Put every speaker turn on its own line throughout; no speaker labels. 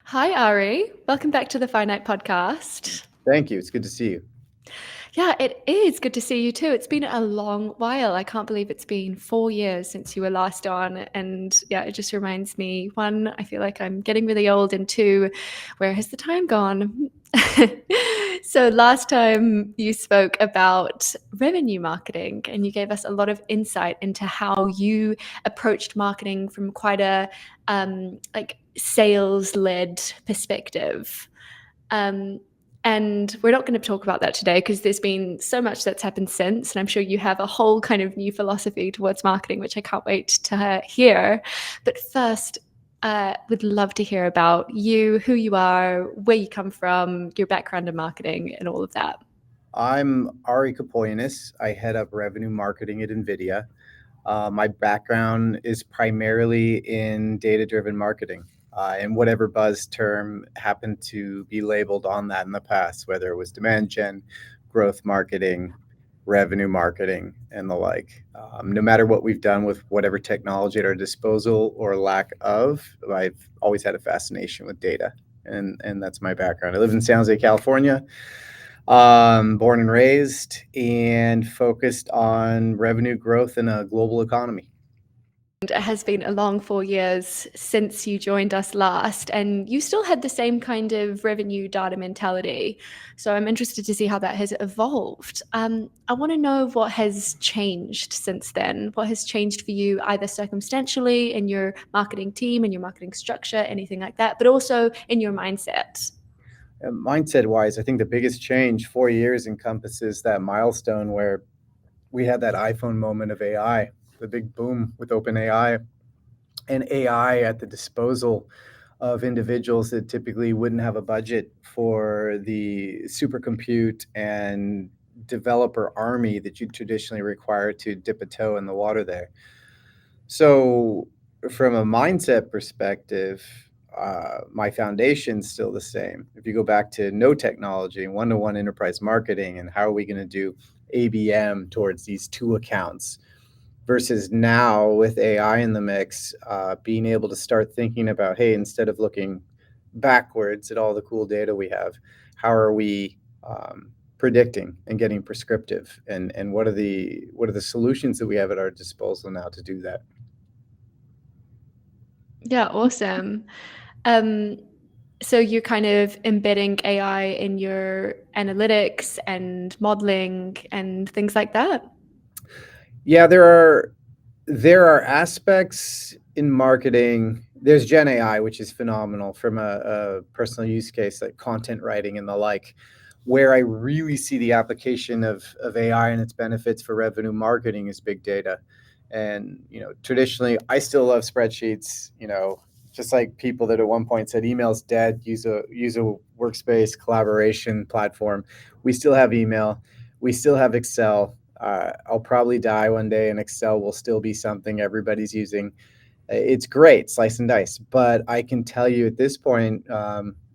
Hi, Ari. Welcome back to the Finite Podcast.
Thank you. It's good to see you.
Yeah, it is good to see you too. It's been a long while. I can't believe it's been 4 years since you were last on. And yeah, it just reminds me one, I feel like I'm getting really old, and two, where has the time gone? So, last time you spoke about revenue marketing and you gave us a lot of insight into how you approached marketing from quite a like sales led perspective. Um, and we're not going to talk about that today because there's been so much that's happened since. And I'm sure you have a whole kind of new philosophy towards marketing, which I can't wait to hear. But first, would love to hear about you, who you are, where you come from, your background in marketing, and all of that.
I'm Ari Capogeannis. I head up revenue marketing at NVIDIA. My background is primarily in data driven marketing and whatever buzz term happened to be labeled on that in the past, whether it was demand gen, growth marketing, revenue marketing, and the like. No matter what we've done with whatever technology at our disposal or lack of, I've always had a fascination with data. And that's my background. I live in San Jose, California. Born and raised, and focused on revenue growth in a global economy.
It has been a long 4 years since you joined us last, and you still had the same kind of revenue data mentality. So I'm interested to see how that has evolved. I want to know what has changed since then. What has changed for you, either circumstantially in your marketing team, in your marketing structure, anything like that, but also in your mindset.
Mindset wise, I think the biggest change 4 years encompasses that milestone where we had that iPhone moment of AI, the big boom with OpenAI, and AI at the disposal of individuals that typically wouldn't have a budget for the supercompute and developer army that you traditionally require to dip a toe in the water there. So, from a mindset perspective, my foundation's still the same. If you go back to no technology, one-to-one enterprise marketing, and how are we going to do ABM towards these two accounts, versus now with AI in the mix, being able to start thinking about, hey, instead of looking backwards at all the cool data we have, how are we predicting and getting prescriptive, and what are the solutions that we have at our disposal now to do that?
Yeah, awesome. Um, so you're kind of embedding AI in your analytics and modeling and things like that.
Yeah, there are aspects in marketing. There's Gen AI, which is phenomenal from a personal use case like content writing and the like, where I really see the application of AI and its benefits for revenue marketing is big data. And traditionally, I still love spreadsheets. Just like people that at one point said email's dead, use a workspace collaboration platform. We still have email. We still have Excel. I'll probably die one day, and Excel will still be something everybody's using. It's great, slice and dice. But I can tell you at this point,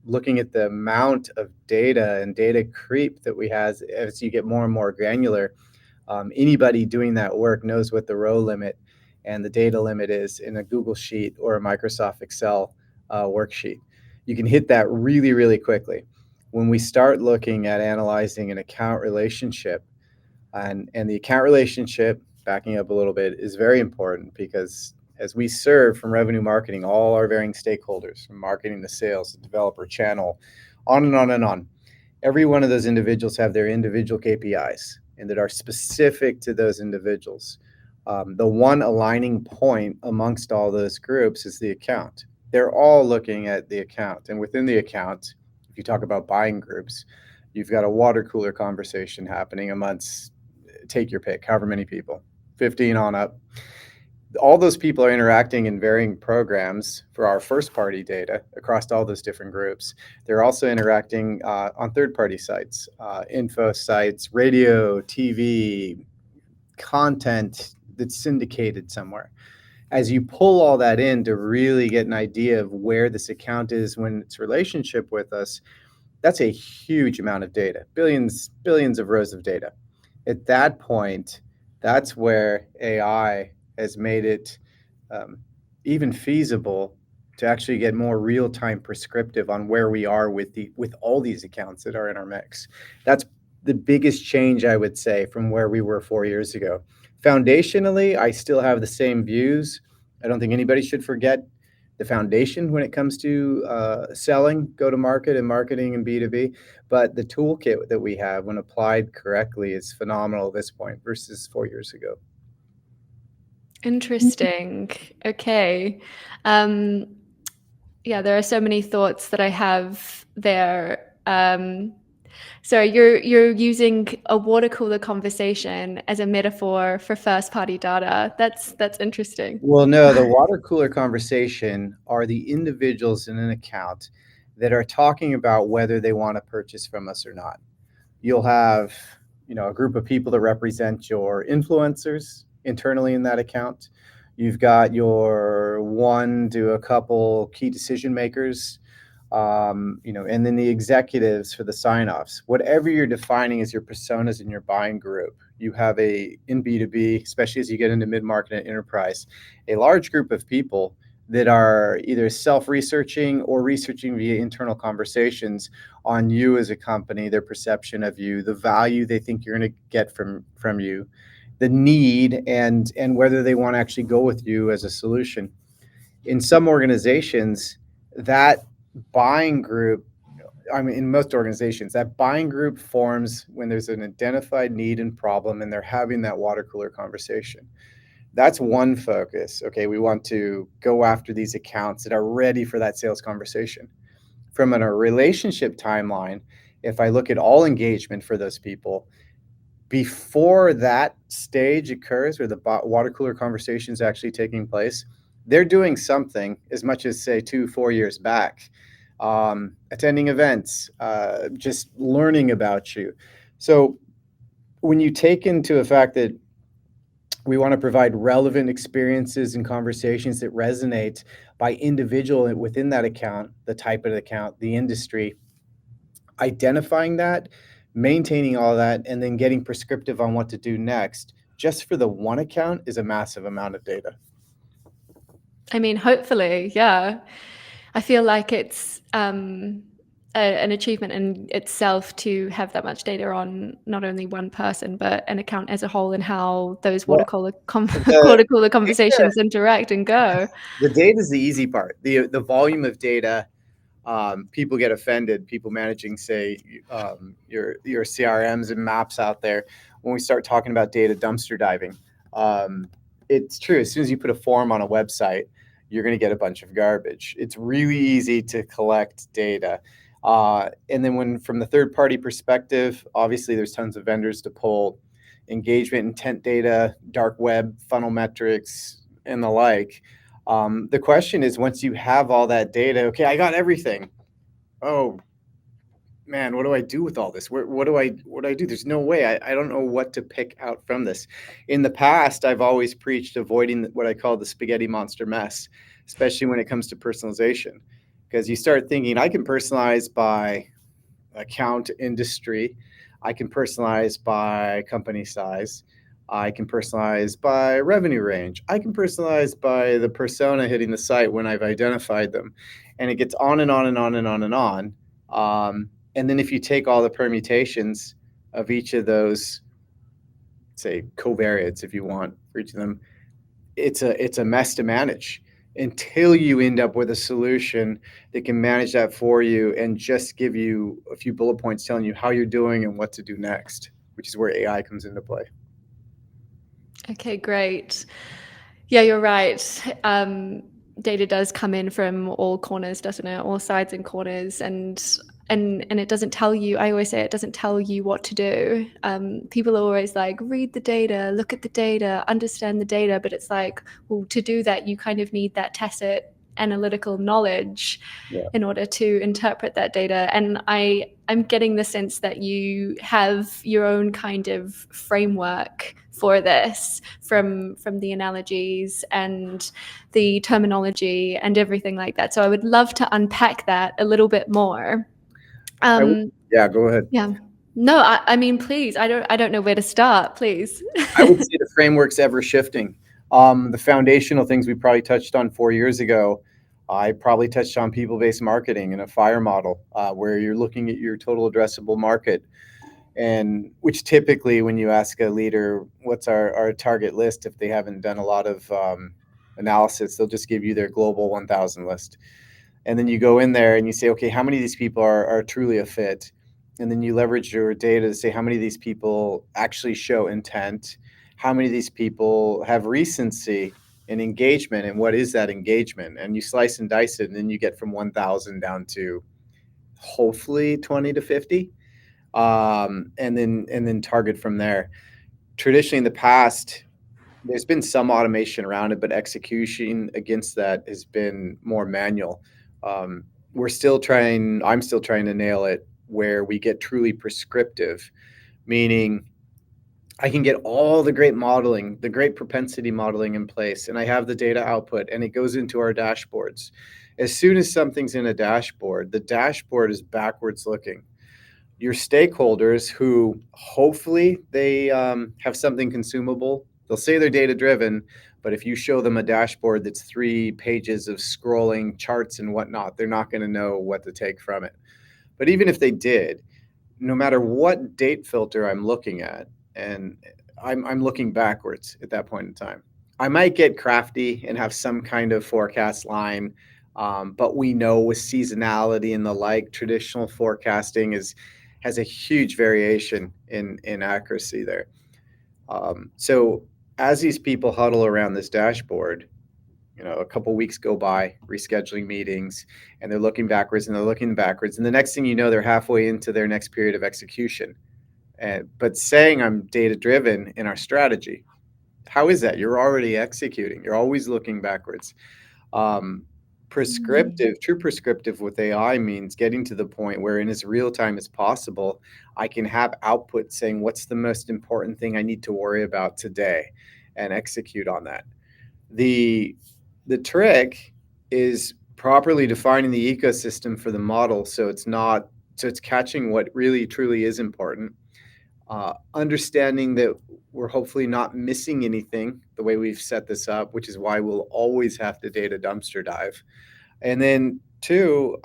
looking at the amount of data and data creep that we have as you get more and more granular, anybody doing that work knows what the row limit and the data limit is in a Google Sheet or a Microsoft Excel worksheet. You can hit that really, really quickly. When we start looking at analyzing an account relationship, and the account relationship, backing up a little bit, is very important because as we serve from revenue marketing all our varying stakeholders, from marketing to sales, to developer channel, on and on and on, every one of those individuals have their individual KPIs and that are specific to those individuals. The one aligning point amongst all those groups is the account. They're all looking at the account, and within the account, if you talk about buying groups, you've got a water cooler conversation happening amongst, take your pick, however many people, 15 on up. All those people are interacting in varying programs for our first party data across all those different groups. They're also interacting on third party sites, info sites, radio, TV, content that's syndicated somewhere. As you pull all that in to really get an idea of where this account is when its relationship with us, that's a huge amount of data, billions of rows of data. At that point, that's where AI has made it even feasible to actually get more real-time prescriptive on where we are with all these accounts that are in our mix. That's the biggest change, I would say, from where we were 4 years ago. Foundationally, I still have the same views. I don't think anybody should forget the foundation when it comes to selling, go-to-market, and marketing and B2B. But the toolkit that we have, when applied correctly, is phenomenal at this point versus 4 years ago.
Interesting. Okay. Yeah, there are so many thoughts that I have there. So you're using a water cooler conversation as a metaphor for first party data. That's interesting.
Well, no, the water cooler conversation are the individuals in an account that are talking about whether they want to purchase from us or not. You'll have, a group of people that represent your influencers internally in that account. You've got your 1 to a couple key decision makers, and then the executives for the sign-offs. Whatever you're defining as your personas in your buying group, you have in B2B, especially as you get into mid-market and enterprise, a large group of people that are either self-researching or researching via internal conversations on you as a company, their perception of you, the value they think you're going to get from you, the need, and whether they want to actually go with you as a solution. In some organizations, that buying group, in most organizations, that buying group forms when there's an identified need and problem and they're having that water cooler conversation. That's one focus. Okay, we want to go after these accounts that are ready for that sales conversation. From a relationship timeline, if I look at all engagement for those people, before that stage occurs where the water cooler conversation is actually taking place, they're doing something as much as, say, 2-4 years back, attending events, just learning about you. So when you take into the fact that we want to provide relevant experiences and conversations that resonate by individual within that account, the type of account, the industry, identifying that, maintaining all that, and then getting prescriptive on what to do next, just for the one account, is a massive amount of data.
Hopefully, yeah. I feel like it's an achievement in itself to have that much data on not only one person, but an account as a whole, and how those water cooler conversations interact and go.
The data is the easy part. The volume of data, people get offended, people managing, say, your CRMs and maps out there, when we start talking about data dumpster diving. It's true. As soon as you put a form on a website, you're going to get a bunch of garbage. It's really easy to collect data. And then from the third-party perspective, obviously there's tons of vendors to pull engagement, intent data, dark web, funnel metrics, and the like. The question is, once you have all that data, okay, I got everything. Oh, man, what do I do with all this? What do I do? There's no way. I don't know what to pick out from this. In the past, I've always preached avoiding what I call the spaghetti monster mess, especially when it comes to personalization. Because you start thinking, I can personalize by account, industry. I can personalize by company size. I can personalize by revenue range. I can personalize by the persona hitting the site when I've identified them. And it gets on and on and on and on and on. And then if you take all the permutations of each of those, say, covariates, if you want, for each of them, it's a mess to manage until you end up with a solution that can manage that for you and just give you a few bullet points telling you how you're doing and what to do next, which is where AI comes into play.
Okay, great. Yeah, you're right. Data does come in from all corners, doesn't it? All sides and corners, and it doesn't tell you. I always say it doesn't tell you what to do. People are always like, read the data, look at the data, understand the data, but it's like, well, to do that, you kind of need that tacit analytical knowledge in order to interpret that data. And I'm getting the sense that you have your own kind of framework for this, from the analogies and the terminology and everything like that. So I would love to unpack that a little bit more.
Yeah, go ahead.
Yeah. No, I mean, please. I don't know where to start. Please.
I would say the framework's ever shifting. The foundational things we probably touched on 4 years ago I probably touched on people-based marketing in a FIRE model, where you're looking at your total addressable market, and which typically, when you ask a leader, what's our target list, if they haven't done a lot of analysis, they'll just give you their global 1,000 list. And then you go in there and you say, okay, how many of these people are truly a fit? And then you leverage your data to say how many of these people actually show intent, how many of these people have recency and engagement, and what is that engagement? And you slice and dice it, and then you get from 1,000 down to hopefully 20 to 50, and then target from there. Traditionally, in the past, there's been some automation around it, but execution against that has been more manual. I'm still trying to nail it where we get truly prescriptive, meaning I can get all the great modeling, the great propensity modeling in place, and I have the data output, and it goes into our dashboards. As soon as something's in a dashboard, the dashboard is backwards looking. Your stakeholders, who hopefully they have something consumable, they'll say they're data driven, but if you show them a dashboard that's 3 pages of scrolling charts and whatnot, they're not going to know what to take from it. But even if they did, no matter what date filter I'm looking at, and I'm looking backwards at that point in time, I might get crafty and have some kind of forecast line. But we know with seasonality and the like, traditional forecasting has a huge variation in accuracy there. So as these people huddle around this dashboard, a couple weeks go by, rescheduling meetings, and they're looking backwards and they're looking backwards. And the next thing you know, they're halfway into their next period of execution. But saying I'm data driven in our strategy, how is that? You're already executing. You're always looking backwards. True prescriptive with AI means getting to the point where in as real time as possible, I can have output saying what's the most important thing I need to worry about today and execute on that. The trick is properly defining the ecosystem for the model so it's catching what really truly is important. Understanding that we're hopefully not missing anything the way we've set this up, which is why we'll always have to data dumpster dive. And then 2,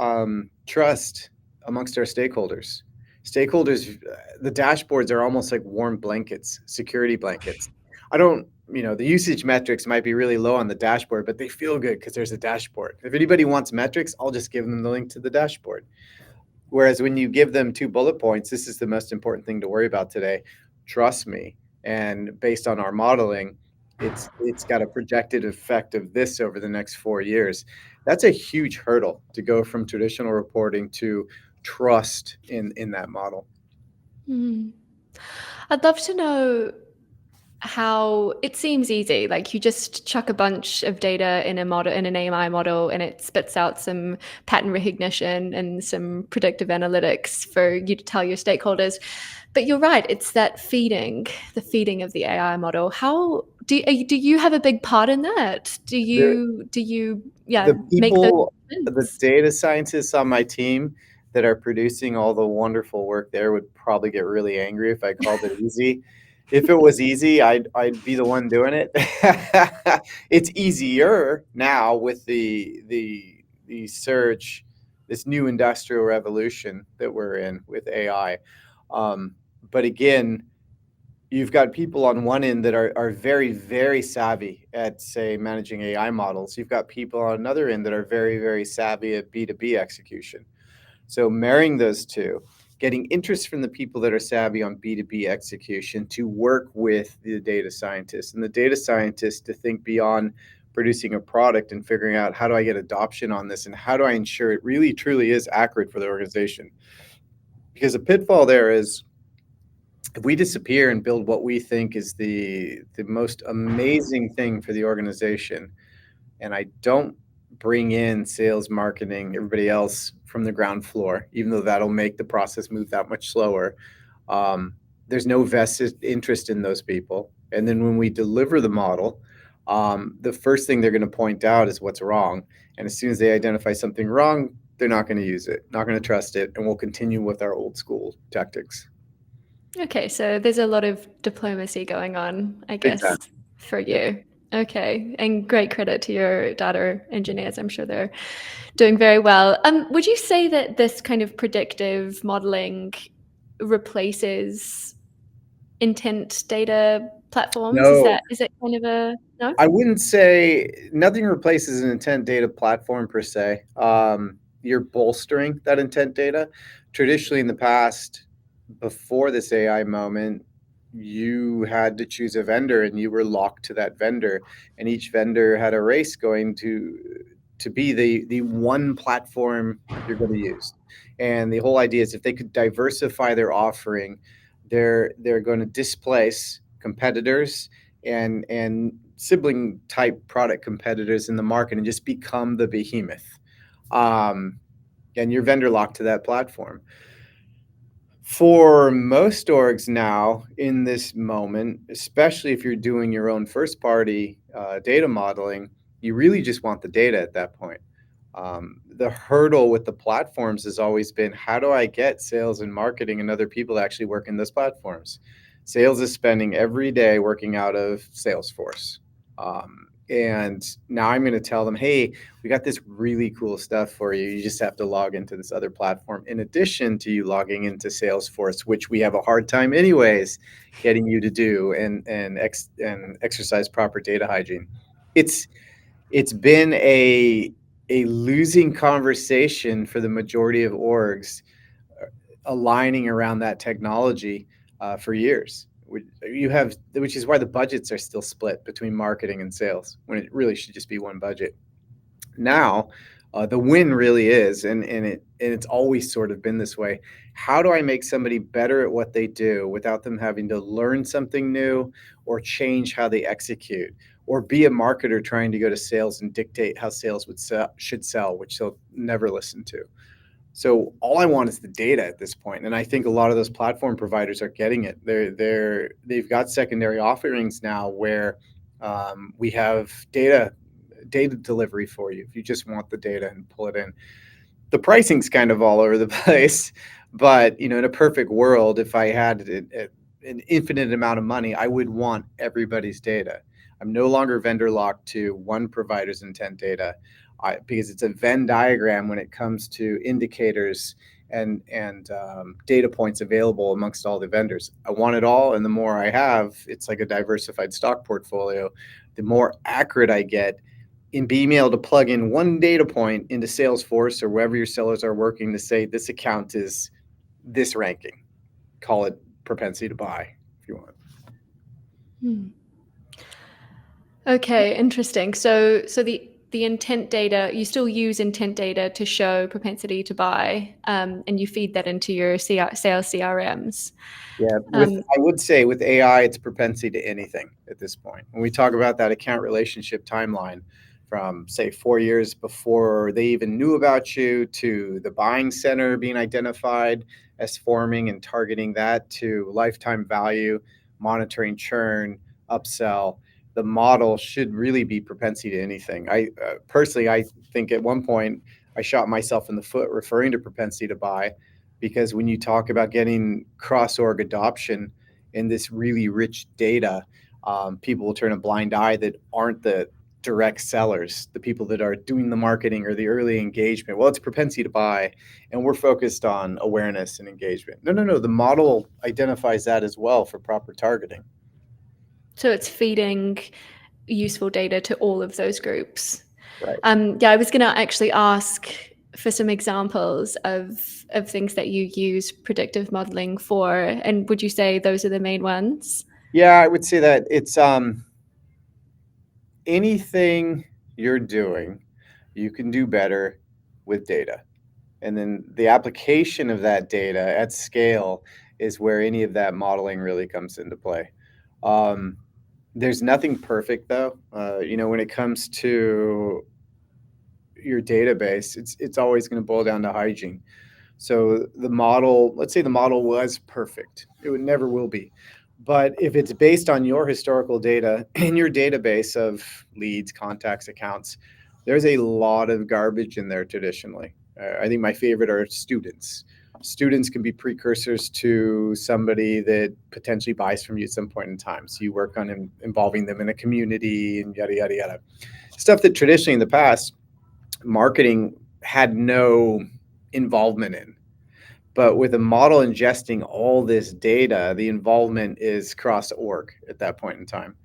trust amongst our stakeholders. The dashboards are almost like warm blankets, security blankets. The usage metrics might be really low on the dashboard, but they feel good because there's a dashboard. If anybody wants metrics, I'll just give them the link to the dashboard. Whereas when you give them 2 bullet points, this is the most important thing to worry about today, trust me. And based on our modeling, it's got a projected effect of this over the next 4 years. That's a huge hurdle to go from traditional reporting to trust in that model.
I'd love to know how it seems easy. Like you just chuck a bunch of data in a model, in an AI model, and it spits out some pattern recognition and some predictive analytics for you to tell your stakeholders. But you're right, it's that the feeding of the AI model. How do you have a big part in that? Do you
The
make those
people, the
decisions?
data scientists on my team that are producing all the wonderful work there would probably get really angry if I called it easy. If it was easy, I'd be the one doing it. It's easier now with the surge, this new industrial revolution that we're in with AI. But again, you've got people on one end that are very, very savvy at, say, managing AI models. You've got people on another end that are very, very savvy at B2B execution. So marrying those two, getting interest from the people that are savvy on B2B execution to work with the data scientists, and the data scientists to think beyond producing a product and figuring out how do I get adoption on this and how do I ensure it really truly is accurate for the organization. Because a pitfall there is if we disappear and build what we think is the most amazing thing for the organization, and I don't bring in sales, marketing, everybody else from the ground floor, even though that'll make the process move that much slower, there's no vested interest in those people. And then when we deliver the model, the first thing they're going to point out is what's wrong. And as soon as they identify something wrong, they're not going to use it, not going to trust it, and we'll continue with our old school tactics.
Okay, so there's a lot of diplomacy going on, I
Big time.
guess, for
Yeah.
you. Okay, and great credit to your data engineers. I'm sure they're doing very well. Would you say that this kind of predictive modeling replaces intent data platforms?
No,
Is it kind of a no?
I wouldn't say nothing replaces an intent data platform per se. You're bolstering that intent data. Traditionally, in the past, before this AI moment, you had to choose a vendor and you were locked to that vendor, and each vendor had a race going to be the one platform you're going to use. And the whole idea is if they could diversify their offering, they're going to displace competitors and sibling type product competitors in the market and just become the behemoth. Um, and you're vendor locked to that platform. For most orgs now in this moment, especially if you're doing your own first party data modeling, you really just want the data at that point. The hurdle with the platforms has always been how do I get sales and marketing and other people to actually work in those platforms? Sales is spending every day working out of Salesforce. And now I'm going to tell them, hey, we got this really cool stuff for you. You just have to log into this other platform in addition to you logging into Salesforce, which we have a hard time anyways getting you to do and exercise proper data hygiene. It's it's been a losing conversation for the majority of orgs aligning around that technology for years. You have, which is why the budgets are still split between marketing and sales when it really should just be one budget. Now, the win really is, and it's always sort of been this way. How do I make somebody better at what they do without them having to learn something new or change how they execute, or be a marketer trying to go to sales and dictate how sales should sell, which they'll never listen to. So all I want is the data at this point, and I think a lot of those platform providers are getting it. They've got secondary offerings now where we have data delivery for you if you just want the data and pull it in. The pricing's kind of all over the place, but in a perfect world, if I had an infinite amount of money, I would want everybody's data. I'm no longer vendor locked to one provider's intent data because it's a Venn diagram when it comes to indicators and data points available amongst all the vendors. I want it all, and the more I have, it's like a diversified stock portfolio. The more accurate I get in being able to plug in one data point into Salesforce or wherever your sellers are working to say this account is this ranking. Call it propensity to buy if you want.
Hmm. Okay, interesting. So the intent data, you still use intent data to show propensity to buy, and you feed that into your sales CRMs.
Yeah,
Um,
I would say with AI, it's propensity to anything at this point. When we talk about that account relationship timeline from, say, 4 years before they even knew about you to the buying center being identified as forming and targeting that to lifetime value, monitoring churn, upsell, the model should really be propensity to anything. I personally, I think at one point I shot myself in the foot referring to propensity to buy because when you talk about getting cross-org adoption in this really rich data, people will turn a blind eye that aren't the direct sellers, the people that are doing the marketing or the early engagement. Well, it's propensity to buy, and we're focused on awareness and engagement. No. The model identifies that as well for proper targeting.
so it's feeding useful data to all of those groups.
Right.
Yeah, I was going to actually ask for some examples of things that you use predictive modeling for, and would you say those are the main ones?
Yeah, I would say that it's anything you're doing, you can do better with data. And then the application of that data at scale is where any of that modeling really comes into play. Um, there's nothing perfect though. When it comes to your database, it's always going to boil down to hygiene. So the model, let's say the model was perfect. It would never will be. But if it's based on your historical data in your database of leads, contacts, accounts, there's a lot of garbage in there traditionally. I think my favorite are students. Students can be precursors to somebody that potentially buys from you at some point in time. So you work on involving them in a community and yada, yada, yada. Stuff that traditionally in the past, marketing had no involvement in. But with a model ingesting all this data, the involvement is cross org at that point in time.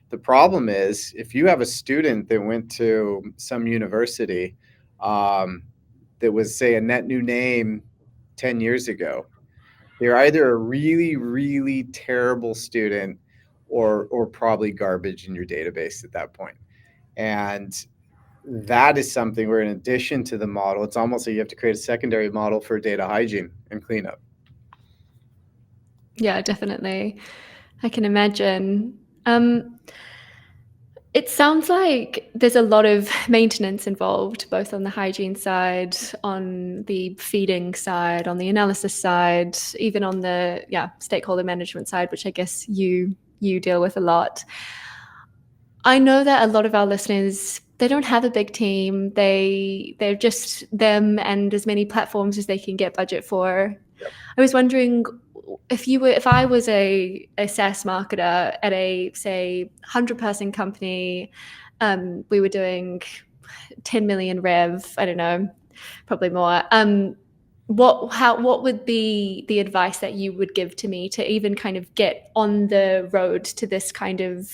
The problem is if you have a student that went to some university that was, say, a net new name 10 years ago, they're either a really, really terrible student or probably garbage in your database at that point. And that is something where, in addition to the model, it's almost like you have to create a secondary model for data hygiene and cleanup.
Yeah, definitely. I can imagine. It sounds like there's a lot of maintenance involved, both on the hygiene side, on the feeding side, on the analysis side, even on the stakeholder management side, which I guess you deal with a lot. I know that a lot of our listeners, they don't have a big team. They're just them and as many platforms as they can get budget for.
Yep.
I was wondering if I was a SaaS marketer at a, say, 100-person company, we were doing 10 million rev, I don't know, probably more. What would be the advice that you would give to me to even kind of get on the road to this kind of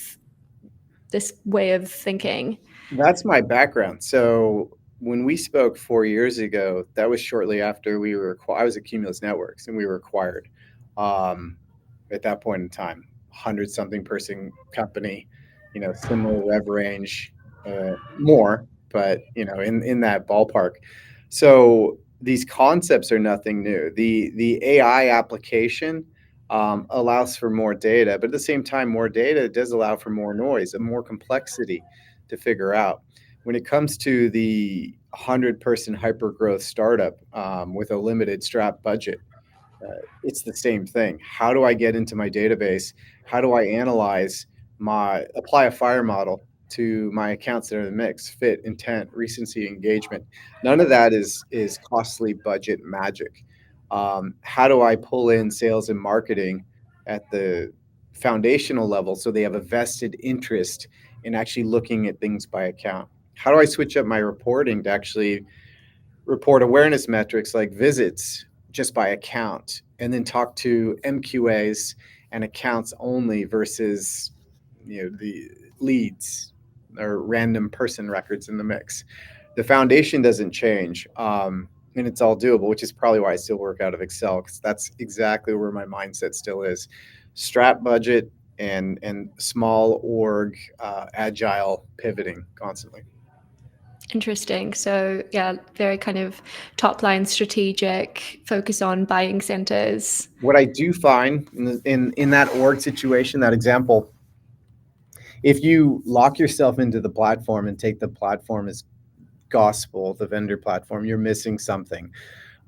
this way of thinking?
That's my background. So when we spoke 4 years ago, that was shortly after I was at Cumulus Networks and we were acquired. At that point in time, 100-something person company, similar rev range, more, but in that ballpark. So these concepts are nothing new. The AI application allows for more data, but at the same time, more data does allow for more noise and more complexity to figure out. When it comes to the 100-person hyper-growth startup with a limited strap budget, it's the same thing. How do I get into my database? How do I analyze apply a fire model to my accounts that are in the mix, fit, intent, recency, engagement? None of that is costly budget magic. How do I pull in sales and marketing at the foundational level so they have a vested interest in actually looking at things by account? How do I switch up my reporting to actually report awareness metrics like visits just by account, and then talk to MQAs and accounts only versus the leads or random person records in the mix? The foundation doesn't change, and it's all doable, which is probably why I still work out of Excel, because that's exactly where my mindset still is. Strap budget and small org, agile pivoting constantly.
Interesting. So yeah, very kind of top line strategic, focus on buying centers.
What I do find in that org situation, that example, if you lock yourself into the platform and take the platform as gospel, the vendor platform, you're missing something.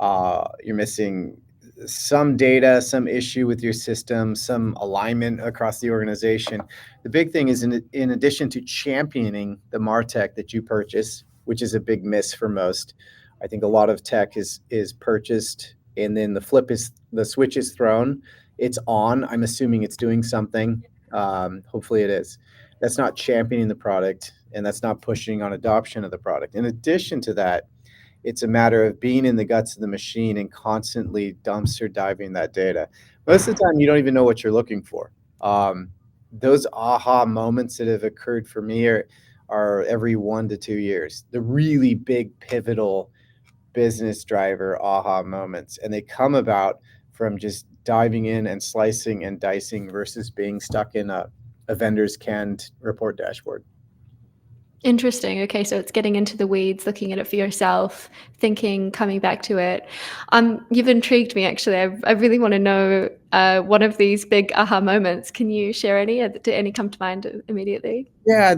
You're missing some data, some issue with your system, some alignment across the organization. The big thing is in addition to championing the MarTech that you purchase, which is a big miss for most. I think a lot of tech is purchased and then the switch is thrown. It's on. I'm assuming it's doing something. Hopefully it is. That's not championing the product, and that's not pushing on adoption of the product. In addition to that, it's a matter of being in the guts of the machine and constantly dumpster diving that data. Most of the time, you don't even know what you're looking for. Those aha moments that have occurred for me are every 1 to 2 years. The really big pivotal business driver aha moments, and they come about from just diving in and slicing and dicing versus being stuck in a vendor's canned report dashboard.
Interesting. Okay, so it's getting into the weeds, looking at it for yourself, thinking, coming back to it. You've intrigued me, actually. I really want to know one of these big aha moments. Can you share any? Did any come to mind immediately?
Yeah,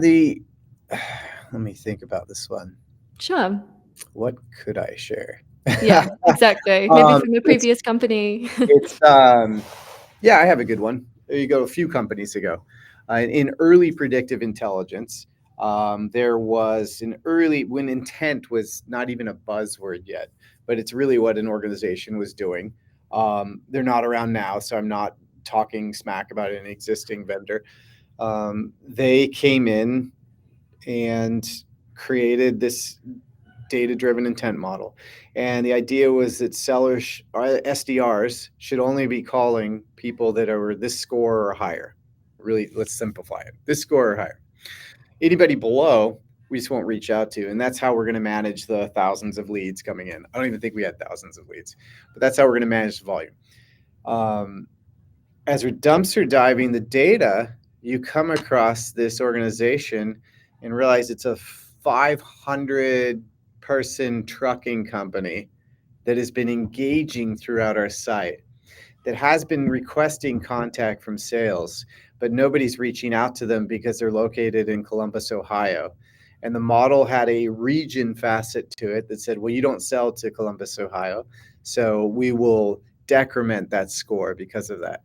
let me think about this one.
Sure.
What could I share?
Yeah, exactly. Maybe from a previous company.
Yeah, I have a good one. There you go. A few companies ago, in early predictive intelligence, there was when intent was not even a buzzword yet, but it's really what an organization was doing. They're not around now, so I'm not talking smack about an existing vendor. They came in and created this data-driven intent model. And the idea was that sellers or SDRs should only be calling people that are this score or higher. Really, let's simplify it. This score or higher. Anybody below, we just won't reach out to. And that's how we're going to manage the thousands of leads coming in. I don't even think we had thousands of leads, but that's how we're going to manage the volume. As we're dumpster diving the data, you come across this organization and realize it's a 500 person trucking company that has been engaging throughout our site, that has been requesting contact from sales, but nobody's reaching out to them because they're located in Columbus, Ohio. And the model had a region facet to it that said, well, you don't sell to Columbus, Ohio, so we will decrement that score because of that.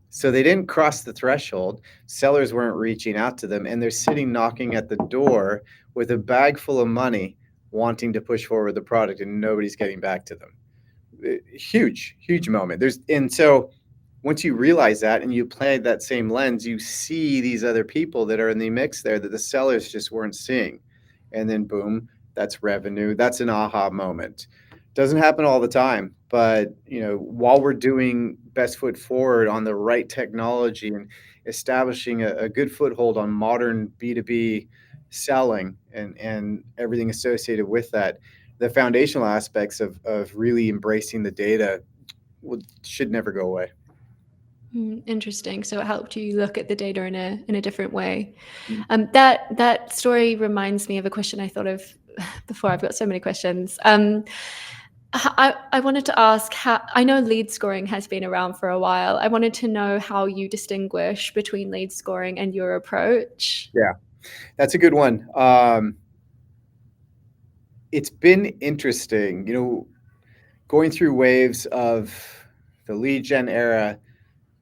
So they didn't cross the threshold. Sellers weren't reaching out to them, and they're sitting knocking at the door with a bag full of money wanting to push forward the product, and nobody's getting back to them. Huge moment. And so once you realize that and you apply that same lens, you see these other people that are in the mix there that the sellers just weren't seeing. And then boom, that's revenue. That's an aha moment. Doesn't happen all the time, but while we're doing best foot forward on the right technology and establishing a good foothold on modern B2B selling and everything associated with that, the foundational aspects of really embracing the data should never go away.
Interesting. So it helped you look at the data in a different way. That story reminds me of a question I thought of before. I've got so many questions. I wanted to ask how, I know lead scoring has been around for a while. I wanted to know how you distinguish between lead scoring and your approach.
Yeah, that's a good one. It's been interesting, going through waves of the lead gen era,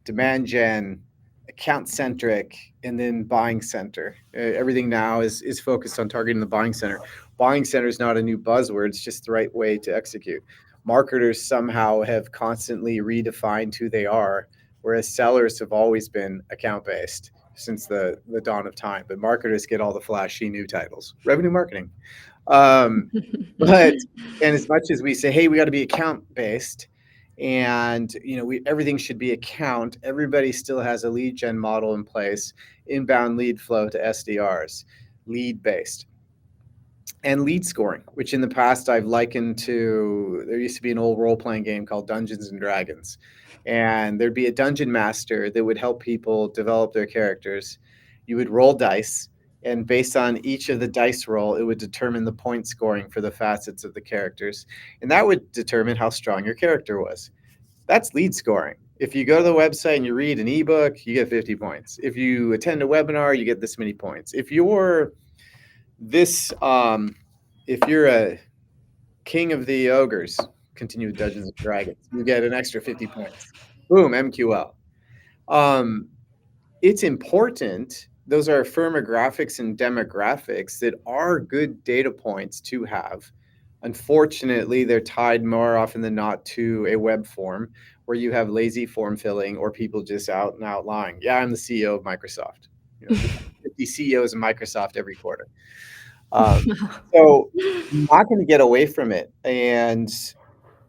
demand gen, account centric, and then buying center. Everything now is focused on targeting the buying center. Buying center is not a new buzzword. It's just the right way to execute. Marketers somehow have constantly redefined who they are, whereas sellers have always been account based since the dawn of time. But marketers get all the flashy new titles, revenue marketing. But and as much as we say, hey, we got to be account based, and everything should be account, everybody still has a lead gen model in place, inbound lead flow to SDRs, lead based, and lead scoring, which in the past I've likened to, there used to be an old role-playing game called Dungeons and Dragons, and there'd be a dungeon master that would help people develop their characters. You would roll dice, and based on each of the dice roll, it would determine the point scoring for the facets of the characters, and that would determine how strong your character was. That's lead scoring. If you go to the website and you read an ebook, you get 50 points. If you attend a webinar, you get this many points. If you're a king of the ogres, continue with Dungeons and Dragons, you get an extra 50 points. Boom, MQL. It's important. Those are firmographics and demographics that are good data points to have. Unfortunately, they're tied more often than not to a web form where you have lazy form filling or people just out and out lying. Yeah, I'm the CEO of Microsoft. 50 CEOs of Microsoft every quarter. So I'm not going to get away from it. And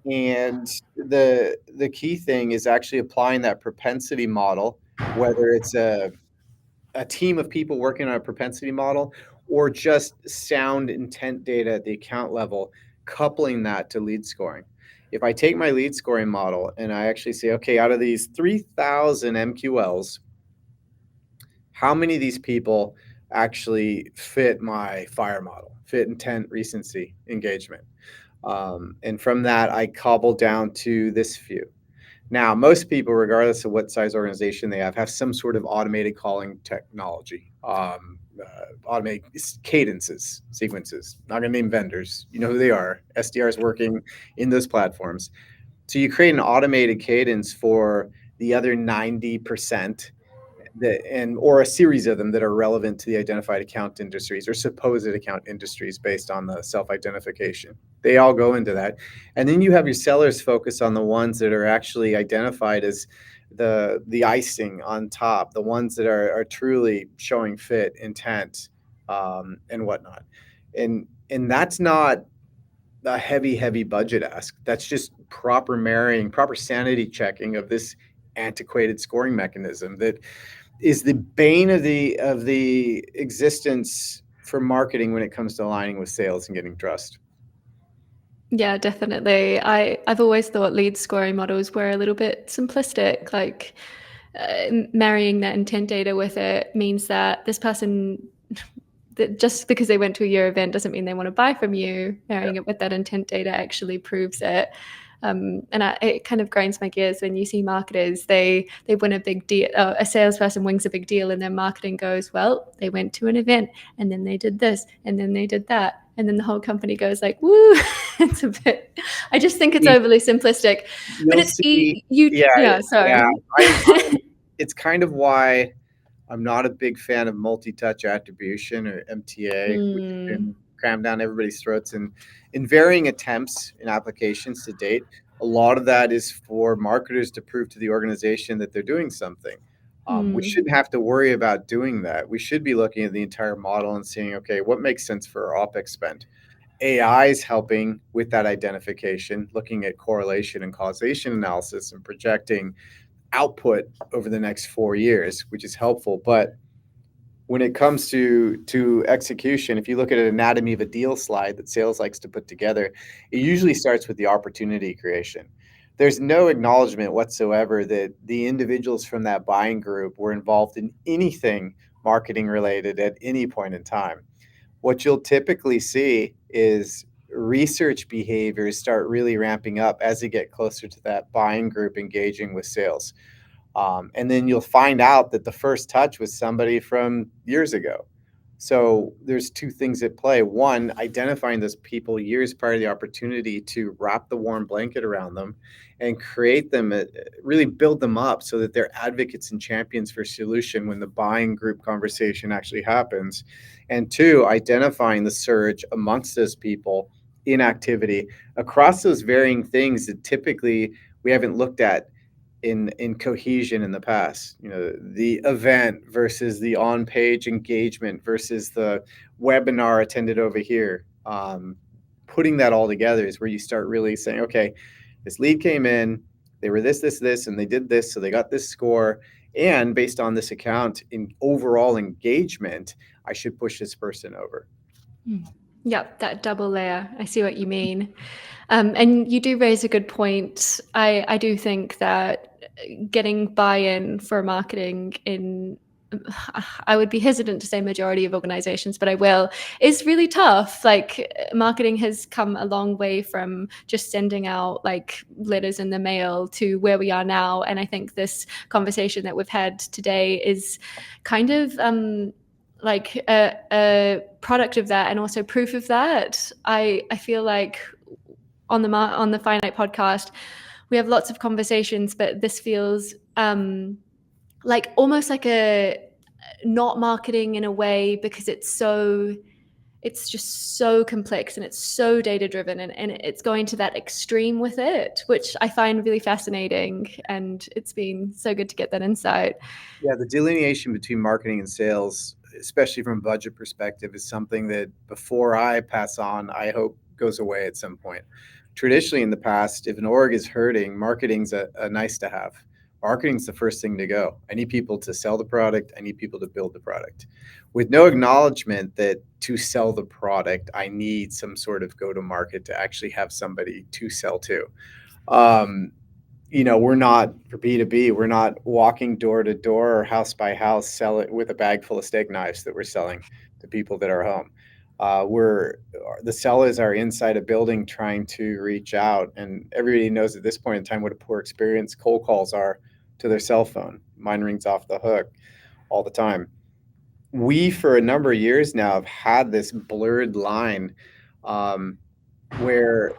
the key thing is actually applying that propensity model, whether it's a team of people working on a propensity model or just sound intent data at the account level, coupling that to lead scoring. If I take my lead scoring model and I actually say, okay, out of these 3,000 MQLs, how many of these people actually fit my FIRE model, fit intent, recency, engagement? And from that, I cobble down to this few. Now, most people, regardless of what size organization they have some sort of automated calling technology, automated cadences, sequences. Not going to name vendors. You know who they are. SDRs working in those platforms. So you create an automated cadence for the other 90%, or a series of them that are relevant to the identified account industries or supposed account industries based on the self-identification. They all go into that. And then you have your sellers focus on the ones that are actually identified as the icing on top, the ones that are truly showing fit, intent, and whatnot. And that's not a heavy budget ask. That's just proper marrying, proper sanity checking of this antiquated scoring mechanism that is the bane of the existence for marketing when it comes to aligning with sales and getting trust.
Yeah, definitely. I've always thought lead scoring models were a little bit simplistic. Like marrying that intent data with it means that this person, that just because they went to a year event doesn't mean they want to buy from you. Marrying it with that intent data actually proves it. It kind of grinds my gears when you see marketers, they win a big deal, a salesperson wins a big deal, and their marketing goes, well, they went to an event and then they did this and then they did that. And then the whole company goes like, woo, it's a bit, I just think it's overly simplistic, but
You'll
it's,
see,
yeah, sorry.
yeah. It's kind of why I'm not a big fan of multi-touch attribution or MTA, which has
Mm,
been crammed down everybody's throats in varying attempts in applications to date. A lot of that is for marketers to prove to the organization that they're doing something. We
mm,
shouldn't have to worry about doing that. We should be looking at the entire model and seeing, okay, what makes sense for our OpEx spend? AI is helping with that identification, looking at correlation and causation analysis and projecting output over the next 4 years, which is helpful. But when it comes to execution, if you look at an anatomy of a deal slide that sales likes to put together, it usually starts with the opportunity creation. There's no acknowledgement whatsoever that the individuals from that buying group were involved in anything marketing related at any point in time. What you'll typically see is research behaviors start really ramping up as they get closer to that buying group engaging with sales. And then you'll find out that the first touch was somebody from years ago. So there's two things at play. One, identifying those people years prior to the opportunity to wrap the warm blanket around them and create them, really build them up so that they're advocates and champions for solution when the buying group conversation actually happens. And two, identifying the surge amongst those people in activity across those varying things that typically we haven't looked at in cohesion in the past. The event versus the on-page engagement versus the webinar attended over here. Putting that all together is where you start really saying, okay, this lead came in, they were this, and they did this, so they got this score. And based on this account in overall engagement, I should push this person over.
yeah, that double layer. I see what you mean. And you do raise a good point. I do think that getting buy-in for marketing in, I would be hesitant to say majority of organizations, but I will, is really tough. Like marketing has come a long way from just sending out like letters in the mail to where we are now. And I think this conversation that we've had today is kind of like a product of that and also proof of that. I feel like on the Finite podcast, we have lots of conversations, but this feels like almost like a not marketing in a way because it's just so complex and it's so data driven and it's going to that extreme with it, which I find really fascinating. And it's been so good to get that insight.
Yeah, the delineation between marketing and sales, especially from a budget perspective, is something that before I pass on, I hope goes away at some point. Traditionally, in the past, if an org is hurting, marketing's a nice to have. Marketing's the first thing to go. I need people to sell the product. I need people to build the product. With no acknowledgement that to sell the product, I need some sort of go to market to actually have somebody to sell to. Um, we're not for B2B, we're not walking door to door or house by house, sell it with a bag full of steak knives that we're selling to people that are home. We're the sellers are inside a building trying to reach out, and everybody knows at this point in time what a poor experience cold calls are to their cell phone. Mine rings off the hook all the time. We, for a number of years now, have had this blurred line where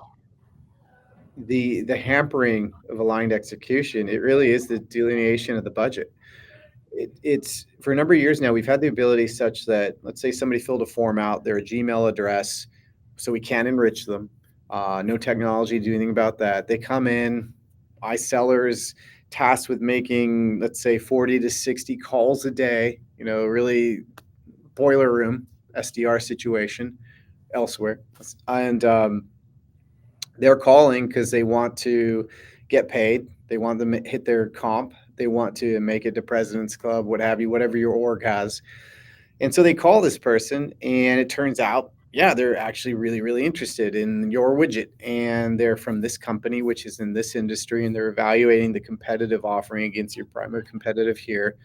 the hampering of aligned execution, it really is the delineation of the budget. It's for a number of years now, we've had the ability such that, let's say somebody filled a form out, their Gmail address, so we can enrich them. No technology to do anything about that. They come in, sellers tasked with making, let's say, 40 to 60 calls a day, really boiler room SDR situation elsewhere. And they're calling because they want to get paid. They want them to hit their comp. They want to make it to President's Club, what have you, whatever your org has. And so they call this person, and it turns out, yeah, they're actually really, really interested in your widget. And they're from this company, which is in this industry, and they're evaluating the competitive offering against your primary competitive here.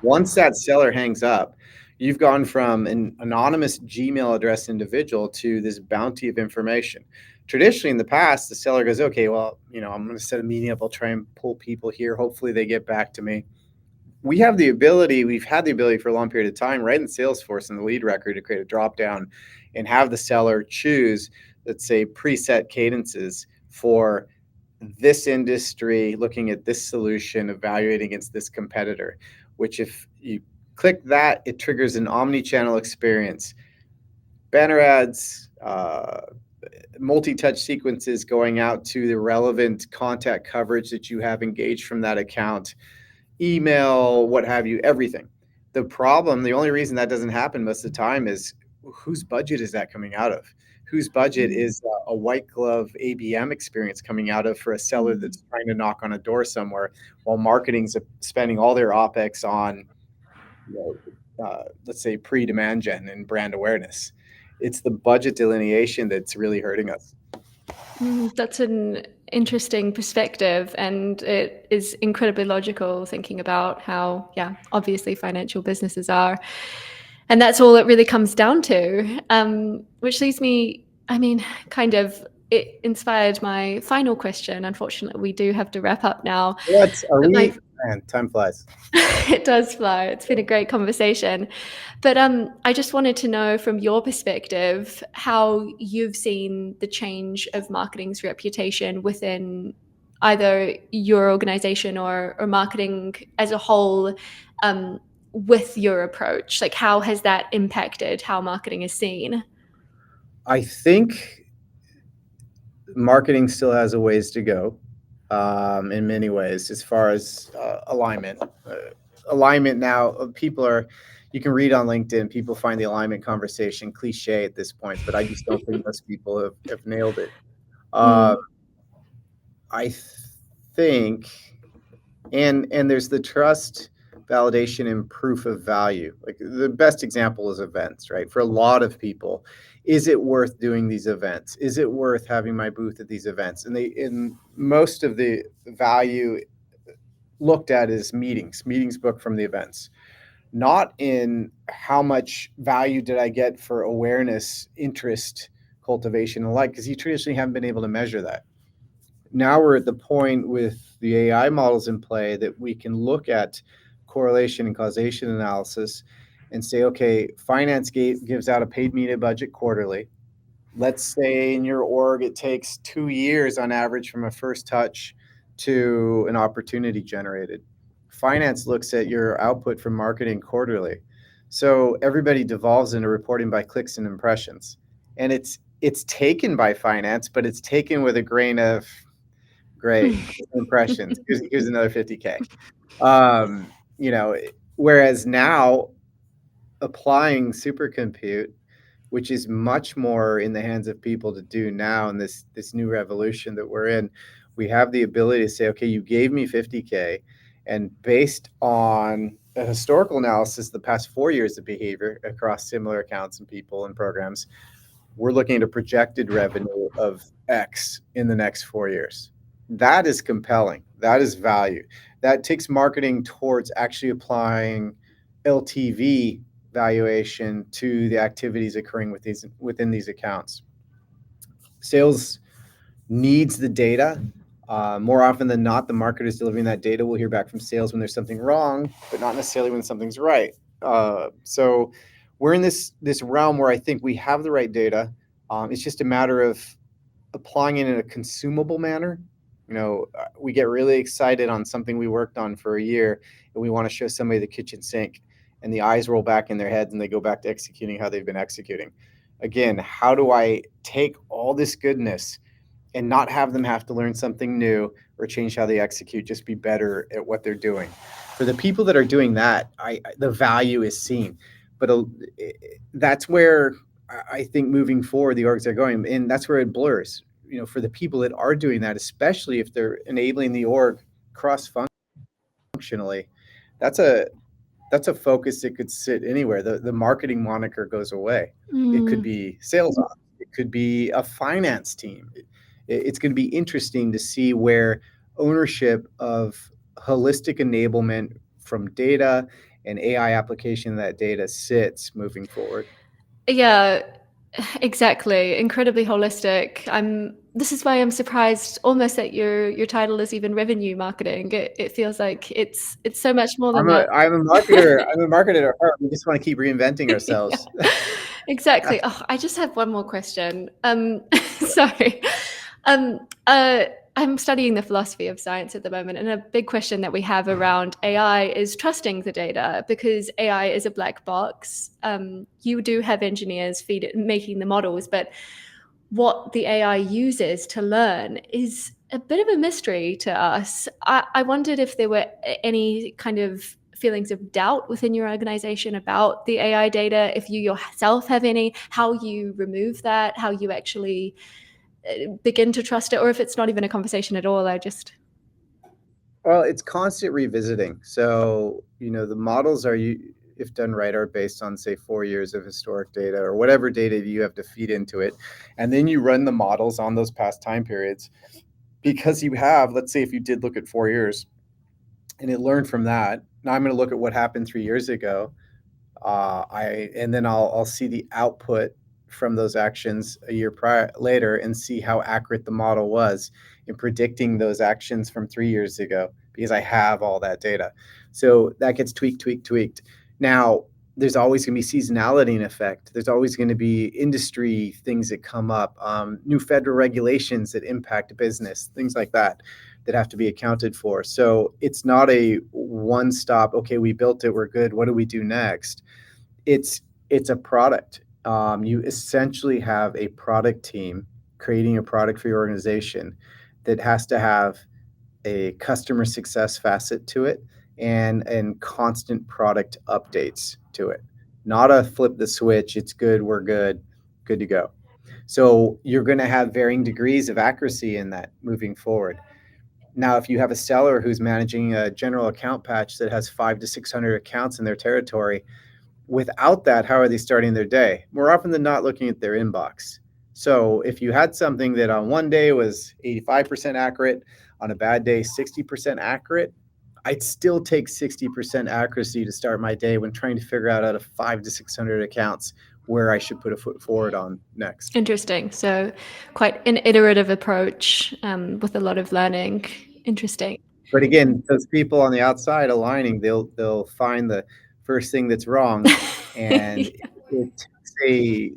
Once that seller hangs up, you've gone from an anonymous Gmail address individual to this bounty of information. Traditionally, in the past, the seller goes, okay, well, I'm going to set a meeting up. I'll try and pull people here. Hopefully they get back to me. We've had the ability for a long period of time, right in Salesforce in the lead record, to create a drop down and have the seller choose, let's say, preset cadences for this industry, looking at this solution, evaluating against this competitor, which if you click that, it triggers an omni-channel experience. Banner ads, multi-touch sequences going out to the relevant contact coverage that you have engaged from that account, email, what have you, everything. The only reason that doesn't happen most of the time is whose budget is that coming out of? Whose budget is a white glove ABM experience coming out of for a seller that's trying to knock on a door somewhere while marketing's spending all their OpEx on, let's say, pre-demand gen and brand awareness. It's the budget delineation that's really hurting us.
That's an interesting perspective, and it is incredibly logical thinking about how, obviously financial businesses are. And that's all it really comes down to, which leads me, it inspired my final question. Unfortunately, we do have to wrap up now.
Man, time flies.
It does fly. It's been a great conversation. But I just wanted to know from your perspective how you've seen the change of marketing's reputation within either your organization or marketing as a whole, with your approach. Like, how has that impacted how marketing is seen?
I think marketing still has a ways to go. In many ways, as far as alignment. Alignment now, you can read on LinkedIn, people find the alignment conversation cliche at this point, but I just don't think most people have nailed it. I think, and there's the trust, validation, and proof of value. Like the best example is events, right? For a lot of people, is it worth doing these events? Is it worth having my booth at these events? And in most of the value looked at is meetings booked from the events, not in how much value did I get for awareness, interest, cultivation, and like, because you traditionally haven't been able to measure that. Now we're at the point with the AI models in play that we can look at correlation and causation analysis and say, okay, finance gives out a paid media budget quarterly. Let's say in your org, it takes 2 years on average from a first touch to an opportunity generated. Finance looks at your output from marketing quarterly. So everybody devolves into reporting by clicks and impressions. And it's taken by finance, but it's taken with a grain of, great, impressions. Here's another 50K. Whereas now applying supercompute, which is much more in the hands of people to do now in this new revolution that we're in, we have the ability to say, okay, you gave me 50K, and based on a historical analysis, the past 4 years of behavior across similar accounts and people and programs, we're looking at a projected revenue of X in the next 4 years. That is compelling. That is value. That takes marketing towards actually applying LTV valuation to the activities occurring within these accounts. Sales needs the data. More often than not, the marketer is delivering that data. We'll hear back from sales when there's something wrong, but not necessarily when something's right. So we're in this realm where I think we have the right data. It's just a matter of applying it in a consumable manner We get really excited on something we worked on for a year, and we want to show somebody the kitchen sink, and the eyes roll back in their heads and they go back to executing how they've been executing. Again, how do I take all this goodness and not have them have to learn something new or change how they execute, just be better at what they're doing? For the people that are doing that, the value is seen. But that's where I think moving forward, the orgs are going, and that's where it blurs. For the people that are doing that, especially if they're enabling the org cross-functionally, that's a focus that could sit anywhere. The marketing moniker goes away. It could be sales ops. It could be a finance team. It's going to be interesting to see where ownership of holistic enablement from data and AI application of that data sits moving forward.
Yeah, exactly. Incredibly holistic. This is why I'm surprised almost that your title is even revenue marketing. It feels like it's so much more than that.
I'm a marketer. I'm a marketer at heart. We just want to keep reinventing ourselves.
Yeah, exactly. Oh, I just have one more question. Sorry. I'm studying the philosophy of science at the moment, and a big question that we have around AI is trusting the data, because AI is a black box. You do have engineers making the models, but what the AI uses to learn is a bit of a mystery to us. I wondered if there were any kind of feelings of doubt within your organization about the AI data, if you yourself have any, how you remove that, how you actually begin to trust it, or if it's not even a conversation at all.
Well, it's constant revisiting. So, the models if done right, are based on, say, 4 years of historic data or whatever data you have to feed into it. And then you run the models on those past time periods, because let's say if you did look at 4 years and it learned from that. Now I'm going to look at what happened 3 years ago. And then I'll see the output from those actions a year later and see how accurate the model was in predicting those actions from 3 years ago, because I have all that data. So that gets tweaked. Now, there's always going to be seasonality in effect. There's always going to be industry things that come up, new federal regulations that impact business, things like that have to be accounted for. So it's not a one-stop, okay, we built it, we're good, what do we do next? It's a product. You essentially have a product team creating a product for your organization that has to have a customer success facet to it and constant product updates to it. Not a flip the switch, it's good, we're good to go. So you're going to have varying degrees of accuracy in that moving forward. Now, if you have a seller who's managing a general account patch that has 500 to 600 accounts in their territory, without that, how are they starting their day? More often than not, looking at their inbox. So if you had something that on one day was 85% accurate, on a bad day, 60% accurate, I'd still take 60% accuracy to start my day when trying to figure out of 500 to 600 accounts where I should put a foot forward on next.
Interesting. So quite an iterative approach with a lot of learning. Interesting.
But again, those people on the outside aligning, they'll find the first thing that's wrong, and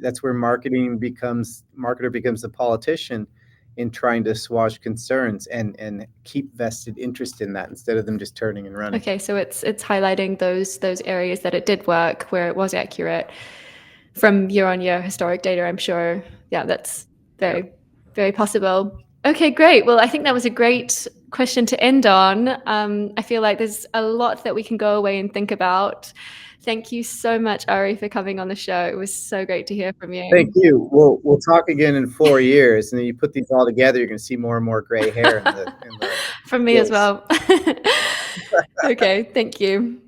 that's where marketer becomes the politician in trying to assuage concerns and keep vested interest in that instead of them just turning and running.
Okay, so it's highlighting those areas that it did work, where it was accurate from year-on-year historic data, I'm sure. Yeah, that's very, very possible. Okay, great. Well, I think that was a great question to end on. I feel like there's a lot that we can go away and think about. Thank you so much, Ari, for coming on the show. It was so great to hear from you.
Thank you. We'll talk again in 4 years, and then you put these all together, you're going to see more and more gray hair in the
from me as well. Okay, thank you.